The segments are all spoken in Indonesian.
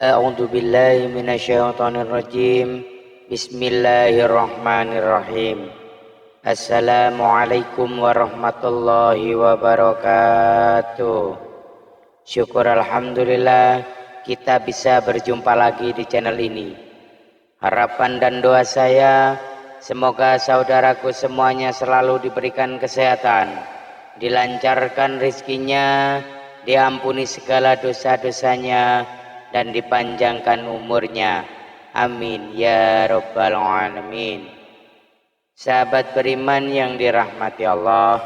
A'udzu billahi minasyaitonir rajim. Bismillahirrahmanirrahim. Assalamualaikum warahmatullahi wabarakatuh. Syukur alhamdulillah kita bisa berjumpa lagi di channel ini. Harapan dan doa saya semoga saudaraku semuanya selalu diberikan kesehatan, dilancarkan rezekinya, diampuni segala dosa-dosanya, dan dipanjangkan umurnya. Amin ya rabbal alamin. Sahabat beriman yang dirahmati Allah,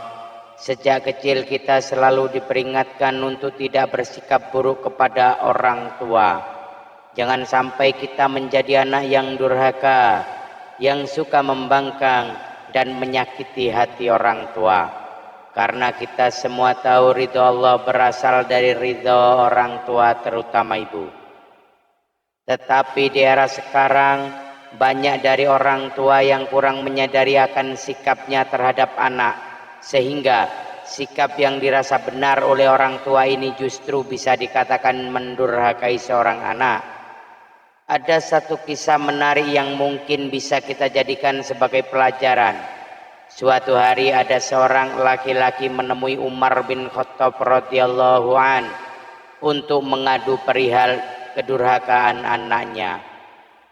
sejak kecil kita selalu diperingatkan untuk tidak bersikap buruk kepada orang tua. Jangan sampai kita menjadi anak yang durhaka, yang suka membangkang dan menyakiti hati orang tua. Karena kita semua tahu ridho Allah berasal dari ridho orang tua, terutama ibu. Tetapi di era sekarang banyak dari orang tua yang kurang menyadari akan sikapnya terhadap anak, sehingga sikap yang dirasa benar oleh orang tua ini justru bisa dikatakan mendurhakai seorang anak. Ada satu kisah menarik yang mungkin bisa kita jadikan sebagai pelajaran. Suatu hari ada seorang laki-laki menemui Umar bin Khattab radhiyallahu an untuk mengadu perihal kedurhakaan anaknya.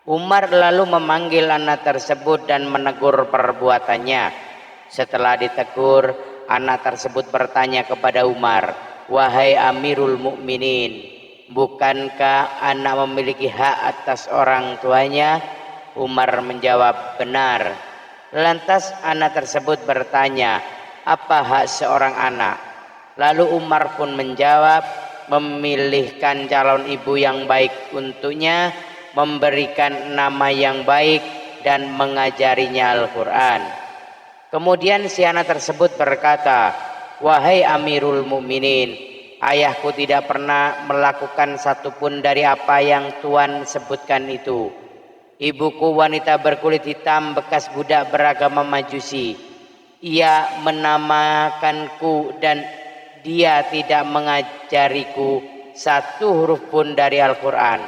Umar lalu memanggil anak tersebut dan menegur perbuatannya. Setelah ditegur, anak tersebut bertanya kepada Umar, "Wahai Amirul Mukminin, bukankah anak memiliki hak atas orang tuanya?" Umar menjawab, "Benar." Lantas anak tersebut bertanya, "Apa hak seorang anak?" Lalu Umar pun menjawab, memilihkan calon ibu yang baik untuknya, memberikan nama yang baik, dan mengajarinya Al-Quran. Kemudian si anak tersebut berkata, "Wahai Amirul Mukminin, ayahku tidak pernah melakukan satupun dari apa yang Tuan sebutkan itu. Ibuku wanita berkulit hitam bekas budak beragama Majusi. Ia menamakanku dan dia tidak mengajariku satu huruf pun dari Al-Quran."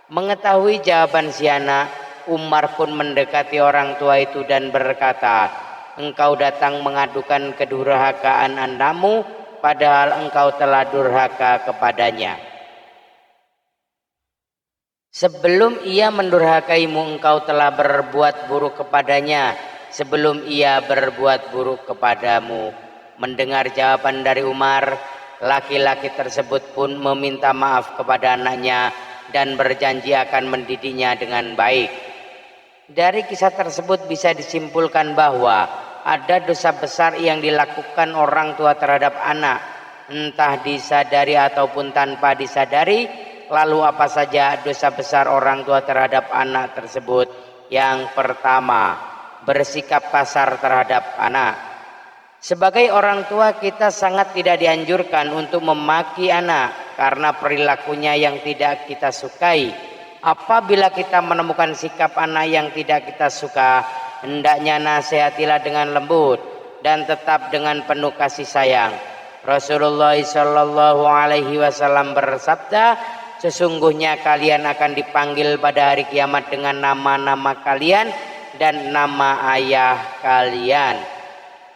Mengetahui jawaban si anak, Umar pun mendekati orang tua itu dan berkata, "Engkau datang mengadukan kedurhakaan anakmu, padahal engkau telah durhaka kepadanya. Sebelum ia mendurhakaimu, engkau telah berbuat buruk kepadanya sebelum ia berbuat buruk kepadamu." Mendengar jawaban dari Umar, laki-laki tersebut pun meminta maaf kepada anaknya dan berjanji akan mendidiknya dengan baik. Dari kisah tersebut bisa disimpulkan bahwa ada dosa besar yang dilakukan orang tua terhadap anak, entah disadari ataupun tanpa disadari. Lalu apa saja dosa besar orang tua terhadap anak tersebut? Yang pertama, bersikap kasar terhadap anak. Sebagai orang tua, kita sangat tidak dianjurkan untuk memaki anak karena perilakunya yang tidak kita sukai. Apabila kita menemukan sikap anak yang tidak kita suka, hendaknya nasihatilah dengan lembut dan tetap dengan penuh kasih sayang. Rasulullah Shallallahu Alaihi Wasallam bersabda, "Sesungguhnya kalian akan dipanggil pada hari kiamat dengan nama-nama kalian dan nama ayah kalian.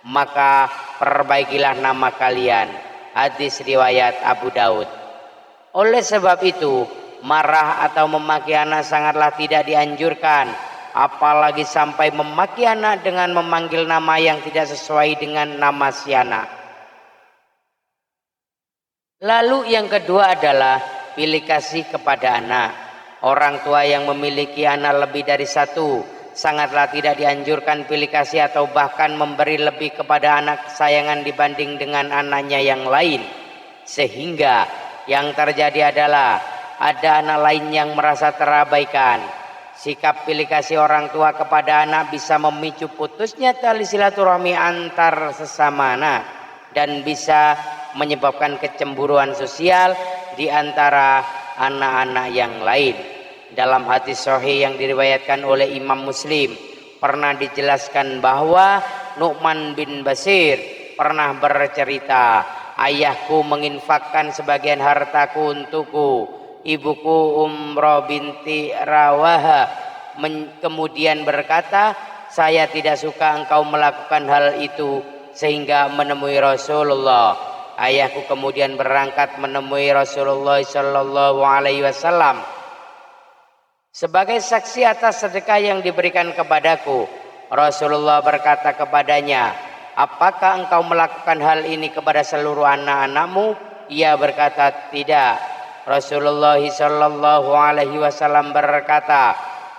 Maka perbaikilah nama kalian." Hadis riwayat Abu Daud. Oleh sebab itu, marah atau memaki anak sangatlah tidak dianjurkan, apalagi sampai memaki anak dengan memanggil nama yang tidak sesuai dengan nama si anak. Lalu yang kedua adalah pilih kasih kepada anak. Orang tua yang memiliki anak lebih dari satu sangatlah tidak dianjurkan pilih kasih atau bahkan memberi lebih kepada anak kesayangan dibanding dengan anaknya yang lain. Sehingga yang terjadi adalah ada anak lain yang merasa terabaikan. Sikap pilih kasih orang tua kepada anak bisa memicu putusnya tali silaturahmi antar sesama anak dan bisa menyebabkan kecemburuan sosial di antara anak-anak yang lain. Dalam hadis sahih yang diriwayatkan oleh Imam Muslim, pernah dijelaskan bahwa Nu'man bin Bashir pernah bercerita, "Ayahku menginfakkan sebagian hartaku untukku. ibuku Umrah binti Rawaha kemudian berkata, saya tidak suka engkau melakukan hal itu sehingga menemui Rasulullah. Ayahku kemudian berangkat menemui Rasulullah sallallahu alaihi wasallam sebagai saksi atas sedekah yang diberikan kepadaku. Rasulullah berkata kepadanya, apakah engkau melakukan hal ini kepada seluruh anak-anakmu? Ia berkata, tidak. Rasulullah sallallahu alaihi wasallam berkata,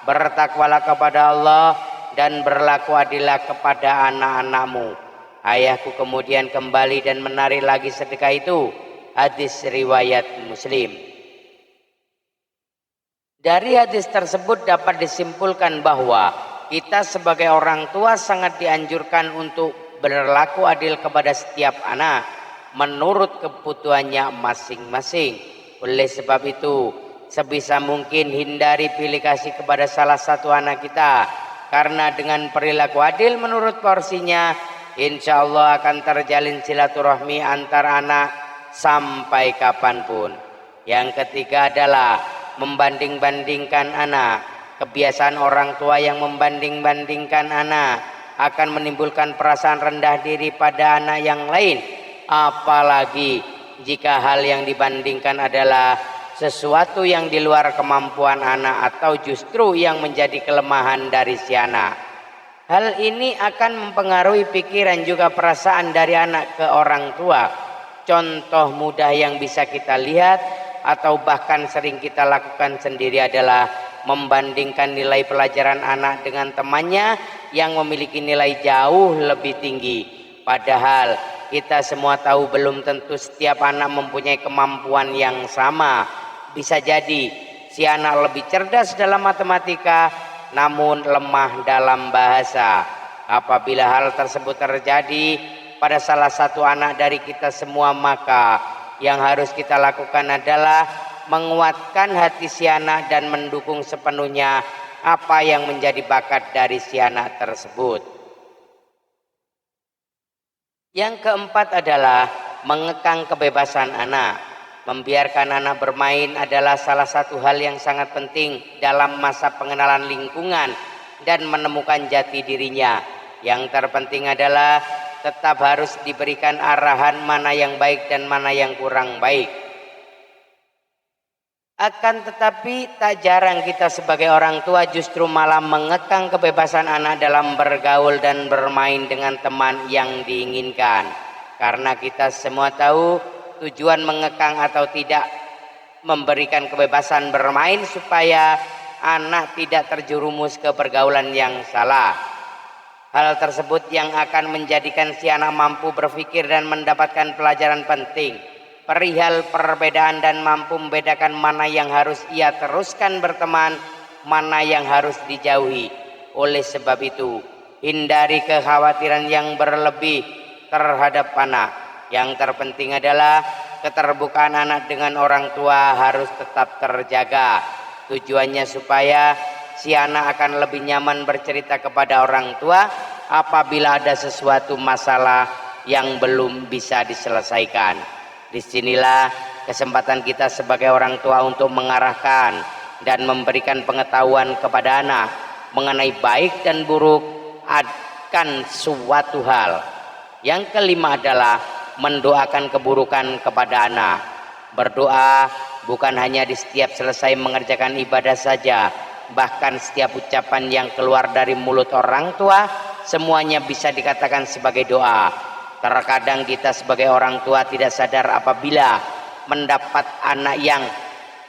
bertakwalah kepada Allah dan berlaku adillah kepada anak-anakmu. Ayahku kemudian kembali dan menarik lagi sedekah itu. Hadis riwayat Muslim. Dari hadis tersebut dapat disimpulkan bahwa kita sebagai orang tua sangat dianjurkan untuk berlaku adil kepada setiap anak menurut kebutuhannya masing-masing. Oleh sebab itu, sebisa mungkin hindari pilih kasih kepada salah satu anak kita, karena dengan perilaku adil menurut porsinya, insya Allah akan terjalin silaturahmi antar anak sampai kapanpun. Yang ketiga adalah membanding-bandingkan anak. Kebiasaan orang tua yang membanding-bandingkan anak akan menimbulkan perasaan rendah diri pada anak yang lain, apalagi jika hal yang dibandingkan adalah sesuatu yang di luar kemampuan anak atau justru yang menjadi kelemahan dari si anak. Hal ini akan mempengaruhi pikiran juga perasaan dari anak ke orang tua. Contoh mudah yang bisa kita lihat atau bahkan sering kita lakukan sendiri adalah membandingkan nilai pelajaran anak dengan temannya yang memiliki nilai jauh lebih tinggi. Padahal kita semua tahu belum tentu setiap anak mempunyai kemampuan yang sama. Bisa jadi si anak lebih cerdas dalam matematika namun lemah dalam bahasa. Apabila hal tersebut terjadi pada salah satu anak dari kita semua, maka yang harus kita lakukan adalah menguatkan hati si anak dan mendukung sepenuhnya apa yang menjadi bakat dari si anak tersebut. Yang keempat adalah mengekang kebebasan anak. Membiarkan anak bermain adalah salah satu hal yang sangat penting dalam masa pengenalan lingkungan dan menemukan jati dirinya. Yang terpenting adalah tetap harus diberikan arahan mana yang baik dan mana yang kurang baik. Akan tetapi tak jarang kita sebagai orang tua justru malah mengekang kebebasan anak dalam bergaul dan bermain dengan teman yang diinginkan. Karena kita semua tahu tujuan mengekang atau tidak memberikan kebebasan bermain supaya anak tidak terjerumus ke pergaulan yang salah. Hal tersebut yang akan menjadikan si anak mampu berpikir dan mendapatkan pelajaran penting perihal perbedaan dan mampu membedakan mana yang harus ia teruskan berteman, mana yang harus dijauhi. Oleh sebab itu, hindari kekhawatiran yang berlebih terhadap anak. Yang terpenting adalah keterbukaan anak dengan orang tua harus tetap terjaga. Tujuannya supaya si anak akan lebih nyaman bercerita kepada orang tua apabila ada sesuatu masalah yang belum bisa diselesaikan. Disinilah kesempatan kita sebagai orang tua untuk mengarahkan dan memberikan pengetahuan kepada anak mengenai baik dan buruk akan suatu hal. Yang kelima adalah mendoakan keburukan kepada anak. Berdoa bukan hanya di setiap selesai mengerjakan ibadah saja, bahkan setiap ucapan yang keluar dari mulut orang tua semuanya bisa dikatakan sebagai doa. Terkadang kita sebagai orang tua tidak sadar apabila mendapat anak yang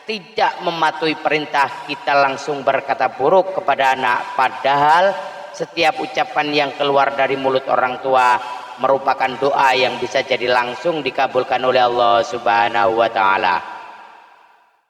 tidak mematuhi perintah, kita langsung berkata buruk kepada anak, padahal setiap ucapan yang keluar dari mulut orang tua merupakan doa yang bisa jadi langsung dikabulkan oleh Allah Subhanahu wa taala.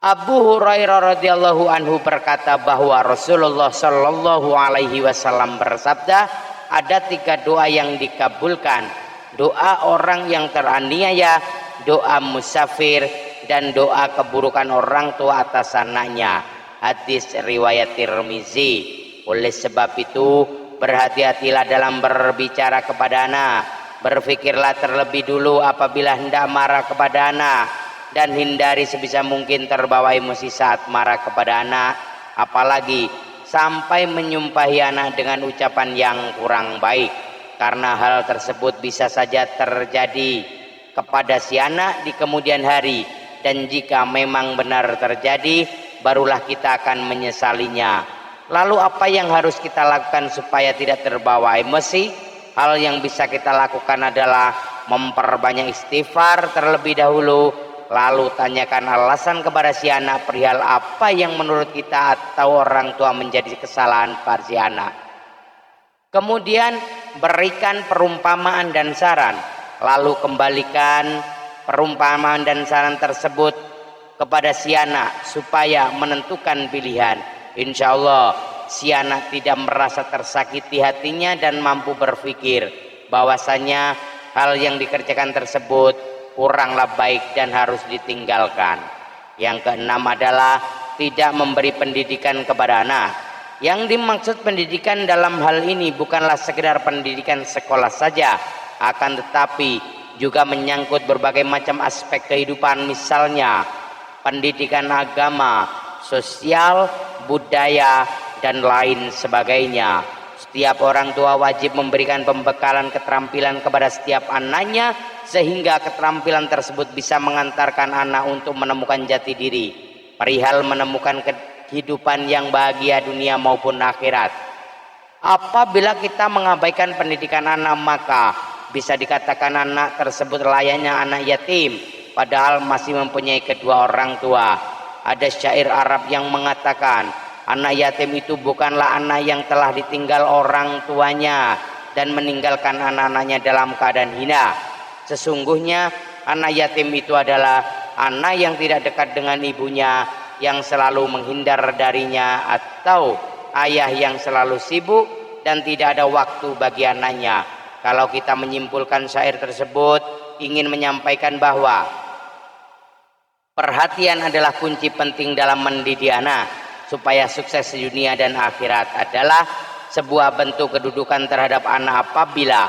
Abu Hurairah radhiyallahu anhu berkata bahwa Rasulullah shallallahu alaihi wasallam bersabda, ada 3 doa yang dikabulkan: doa orang yang teraniaya, doa musafir, dan doa keburukan orang tua atas anaknya. Hadis riwayat Tirmizi. Oleh sebab itu, berhati-hatilah dalam berbicara kepada anak. Berpikirlah terlebih dulu apabila hendak marah kepada anak. dan hindari sebisa mungkin terbawa emosi saat marah kepada anak, apalagi sampai menyumpahi anak dengan ucapan yang kurang baik, karena hal tersebut bisa saja terjadi kepada si anak di kemudian hari, dan jika memang benar terjadi barulah kita akan menyesalinya. Lalu apa yang harus kita lakukan supaya tidak terbawa emosi? Hal yang bisa kita lakukan adalah memperbanyak istighfar terlebih dahulu, lalu tanyakan alasan kepada si anak perihal apa yang menurut kita atau orang tua menjadi kesalahan pada si anak. Kemudian berikan perumpamaan dan saran, lalu kembalikan perumpamaan dan saran tersebut kepada si anak supaya menentukan pilihan. Insya Allah si anak tidak merasa tersakiti hatinya dan mampu berpikir bahwasanya hal yang dikerjakan tersebut kuranglah baik dan harus ditinggalkan. Yang keenam adalah tidak memberi pendidikan kepada anak. Yang dimaksud pendidikan dalam hal ini bukanlah sekedar pendidikan sekolah saja, akan tetapi juga menyangkut berbagai macam aspek kehidupan, misalnya pendidikan agama, sosial, budaya, dan lain sebagainya. Setiap orang tua wajib memberikan pembekalan keterampilan kepada setiap anaknya, sehingga keterampilan tersebut bisa mengantarkan anak untuk menemukan jati diri perihal menemukan kehidupan yang bahagia dunia maupun akhirat. Apabila kita mengabaikan pendidikan anak, maka bisa dikatakan anak tersebut layaknya anak yatim, padahal masih mempunyai kedua orang tua. Ada syair Arab yang mengatakan, anak yatim itu bukanlah anak yang telah ditinggal orang tuanya dan meninggalkan anak-anaknya dalam keadaan hina. Sesungguhnya anak yatim itu adalah anak yang tidak dekat dengan ibunya, yang selalu menghindar darinya, atau ayah yang selalu sibuk dan tidak ada waktu bagi anaknya. Kalau kita menyimpulkan syair tersebut ingin menyampaikan bahwa perhatian adalah kunci penting dalam mendidik anak supaya sukses di dunia dan akhirat. Adalah sebuah bentuk kedudukan terhadap anak apabila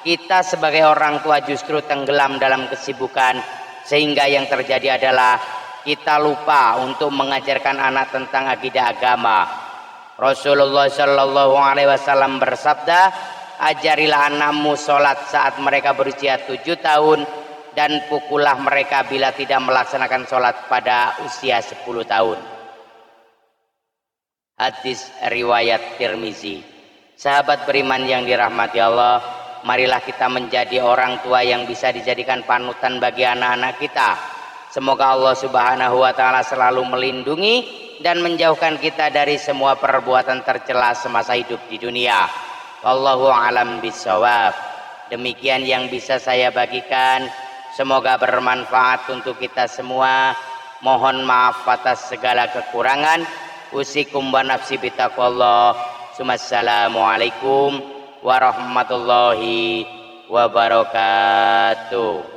kita sebagai orang tua justru tenggelam dalam kesibukan, sehingga yang terjadi adalah kita lupa untuk mengajarkan anak tentang akidah agama. Rasulullah Shallallahu Alaihi Wasallam bersabda, ajarilah anakmu sholat saat mereka berusia 7 tahun dan pukullah mereka bila tidak melaksanakan sholat pada usia 10 tahun. Hadis riwayat Tirmizi. Sahabat beriman yang dirahmati Allah, marilah kita menjadi orang tua yang bisa dijadikan panutan bagi anak-anak kita. Semoga Allah Subhanahu wa Ta'ala selalu melindungi dan menjauhkan kita dari semua perbuatan tercela semasa hidup di dunia. Wallahu a'lam bishawab. Demikian yang bisa saya bagikan. Semoga bermanfaat untuk kita semua. Mohon maaf atas segala kekurangan. Usikum wa nafsi bitaqwallah. Assalamualaikum warahmatullahi wabarakatuh.